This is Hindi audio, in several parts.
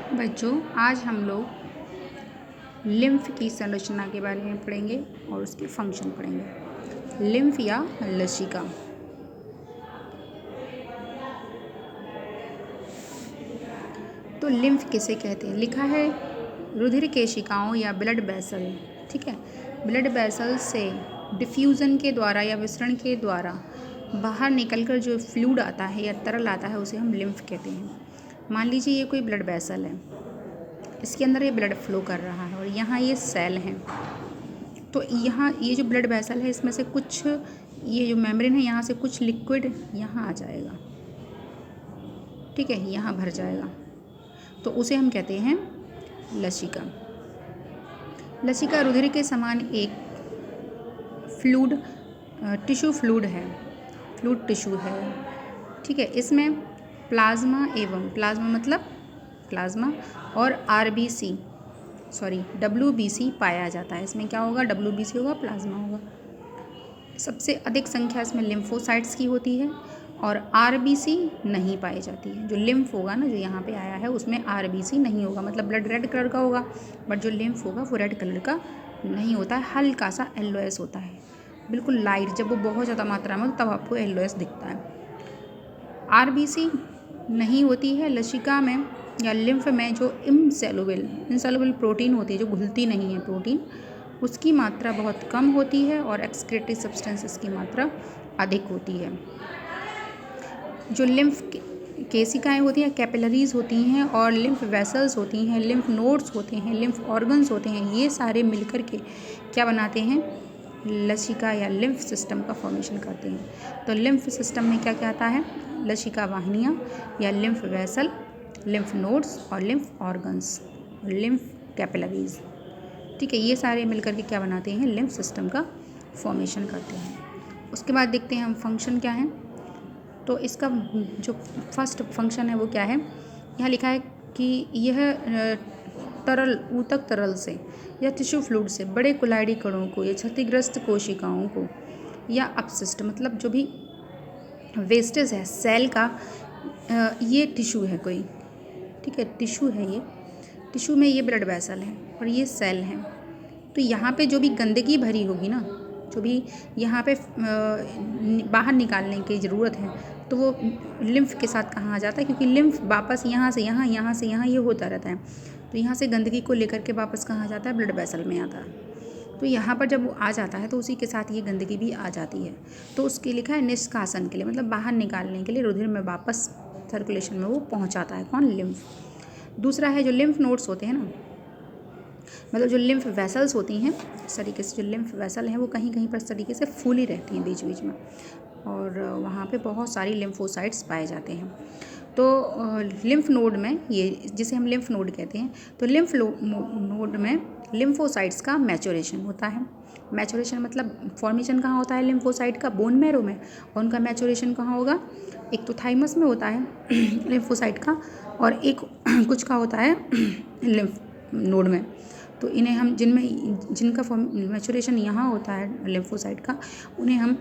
बच्चों, आज हम लोग लिम्फ की संरचना के बारे में पढ़ेंगे और उसके फंक्शन पढ़ेंगे। लिम्फ या लसिका। तो लिम्फ किसे कहते हैं? लिखा है रुधिर केशिकाओं या ब्लड वेसल। ठीक है, ब्लड वेसल से डिफ्यूज़न के द्वारा या विसरण के द्वारा बाहर निकलकर जो फ्लूइड आता है या तरल आता है उसे हम लिम्फ कहते हैं। मान लीजिए ये कोई ब्लड वेसल है, इसके अंदर ये ब्लड फ्लो कर रहा है और यहाँ ये सेल हैं। तो यहाँ ये जो ब्लड वेसल है इसमें से कुछ, ये जो मेम्ब्रेन है यहाँ से कुछ लिक्विड यहाँ आ जाएगा, ठीक है, यहाँ भर जाएगा, तो उसे हम कहते हैं लसिका। लसिका रुधिर के समान एक फ्लूइड टिश्यू फ्लूइड है, फ्लूइड टिश्यू है। ठीक है, इसमें प्लाज्मा मतलब प्लाज्मा और WBC पाया जाता है। इसमें क्या होगा? WBC होगा, प्लाज्मा होगा। सबसे अधिक संख्या इसमें लिम्फोसाइट्स की होती है और RBC नहीं पाई जाती है। जो लिम्फ होगा ना, जो यहाँ पे आया है, उसमें RBC नहीं होगा, मतलब ब्लड रेड कलर का होगा, बट जो लिम्फ होगा वो रेड कलर का नहीं होता है, हल्का सा येलोइश होता है, बिल्कुल लाइट। जब वो बहुत ज़्यादा मात्रा में तब आपको येलोइश दिखता है। RBC नहीं होती है लसिका में या लिम्फ में। जो इंसॉल्युबल प्रोटीन होती है, जो घुलती नहीं है प्रोटीन, उसकी मात्रा बहुत कम होती है और एक्सक्रीटरी सब्सटेंसेस की मात्रा अधिक होती है। जो लिम्फ केशिकाएँ होती हैं, कैपिलरीज होती हैं और लिम्फ वेसल्स होती हैं, लिम्फ नोड्स होते हैं, लिम्फ ऑर्गन्स होते हैं, ये सारे मिलकर के क्या बनाते हैं? लसिका या लिम्फ सिस्टम का फॉर्मेशन करते हैं। तो लिम्फ सिस्टम में क्या क्या आता है? लसिका वाहिनियाँ या लिम्फ वेसल, लिम्फ नोड्स और लिम्फ ऑर्गन्स, लिम्फ कैपिलरीज। ठीक है, ये सारे मिलकर के क्या बनाते हैं? लिम्फ सिस्टम का फॉर्मेशन करते हैं। उसके बाद देखते हैं हम फंक्शन क्या है। तो इसका जो फर्स्ट फंक्शन है वो क्या है? यहाँ लिखा है कि यह तरल, ऊतक तरल से या टिश्यू फ्लूइड से बड़े कोलाइडी कणों को या क्षतिग्रस्त कोशिकाओं को या अपशिष्ट, मतलब जो भी वेस्टेज है सेल का, ये टिश्यू है कोई, ठीक है, टिश्यू है ये, टिश्यू में ये ब्लड वेसल है और ये सेल हैं। तो यहाँ पे जो भी गंदगी भरी होगी ना, जो भी यहाँ पे बाहर निकालने की ज़रूरत है, तो वो लिम्फ के साथ कहाँ आ जाता है, क्योंकि लिम्फ वापस यहाँ से यहाँ, यहाँ से यहाँ, ये होता रहता है। तो यहाँ से गंदगी को लेकर के वापस कहाँ आ जाता है? ब्लड वेसल में आता है। तो यहाँ पर जब वो आ जाता है तो उसी के साथ ये गंदगी भी आ जाती है। तो उसके लिखा है निष्कासन के लिए, मतलब बाहर निकालने के लिए, रुधिर में वापस सर्कुलेशन में वो पहुँचाता है। कौन? लिम्फ। दूसरा है जो लिम्फ नोड्स होते हैं ना, मतलब जो लिम्फ वेसल्स होती हैं, इस तरीके से जो लिम्फ वेसल हैं वो कहीं कहीं पर इस तरीके से फूली रहती हैं बीच बीच में, और वहाँ पे बहुत सारी लिम्फोसाइट्स पाए जाते हैं। तो लिम्फ नोड में, ये जिसे हम लिम्फ नोड कहते हैं, तो लिम्फ नोड में लिम्फोसाइट्स का मैचुरेशन होता है। मैचुरेशन मतलब फॉर्मेशन कहाँ होता है लिम्फोसाइट का? बोन मैरो में। और उनका मैचुरेशन कहाँ होगा? एक तो थाइमस में होता है लिम्फोसाइट का, और एक कुछ का होता है लिम्फ नोड में। तो इन्हें हम जिनका मैचुरेशन यहाँ होता है लिम्फोसाइट का, उन्हें हम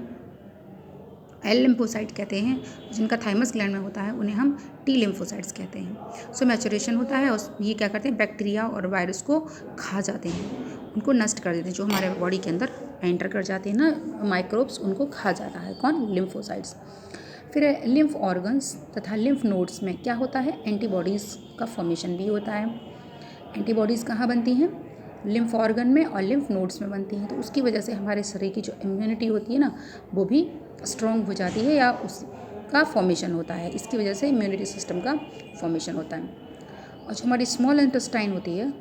एल लिम्फोसाइट कहते हैं। जिनका थाइमस ग्लैंड में होता है उन्हें हम टी लिम्फोसाइट्स कहते हैं। सो मैचुरेशन होता है और ये क्या करते हैं? बैक्टीरिया और वायरस को खा जाते हैं, उनको नष्ट कर देते हैं। जो हमारे बॉडी के अंदर एंटर कर जाते हैं ना माइक्रोब्स, उनको खा जाता है। कौन? लिम्फोसाइट्स। फिर लिम्फ ऑर्गन्स तथा लिम्फ नोड्स में क्या होता है? एंटीबॉडीज़ का फॉर्मेशन भी होता है। एंटीबॉडीज़ कहाँ बनती हैं? लिम्फ ऑर्गन में और लिम्फ नोड्स में बनती हैं। तो उसकी वजह से हमारे शरीर की जो इम्यूनिटी होती है ना, वो भी स्ट्रॉन्ग हो जाती है या उसका फॉर्मेशन होता है। इसकी वजह से इम्यूनिटी सिस्टम का फॉर्मेशन होता है। और जो हमारी स्मॉल इंटेस्टाइन होती है,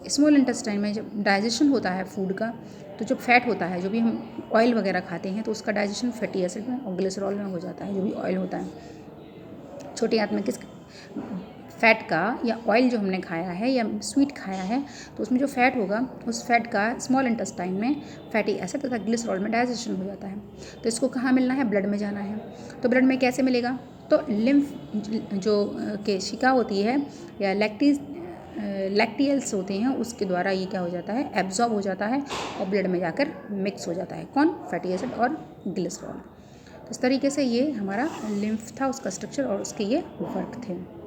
स्मॉल इंटेस्टाइन में जब डाइजेशन होता है फूड का, तो जो फैट होता है, जो भी हम ऑयल वगैरह खाते हैं, तो उसका डाइजेशन फैटी एसिड में और ग्लिसरॉल में हो जाता है। जो भी ऑयल होता है, छोटे आंत में किस फैट का या ऑयल जो हमने खाया है या स्वीट खाया है, तो उसमें जो फैट होगा, उस फैट का स्मॉल इंटेस्टाइन में फैटी एसिड तथा ग्लिसरॉल में डाइजेशन हो जाता है। तो इसको कहाँ मिलना है? ब्लड में जाना है। तो ब्लड में कैसे मिलेगा? तो लिम्फ जो केशिका होती है या लैक्टियल्स होते हैं, उसके द्वारा ये क्या हो जाता है? एब्जॉर्ब हो जाता है और ब्लड में जाकर मिक्स हो जाता है। कौन? फैटी एसिड और ग्लिसरॉल। तो इस तरीके से ये हमारा लिम्फ था, उसका स्ट्रक्चर और उसके ये वर्क थे।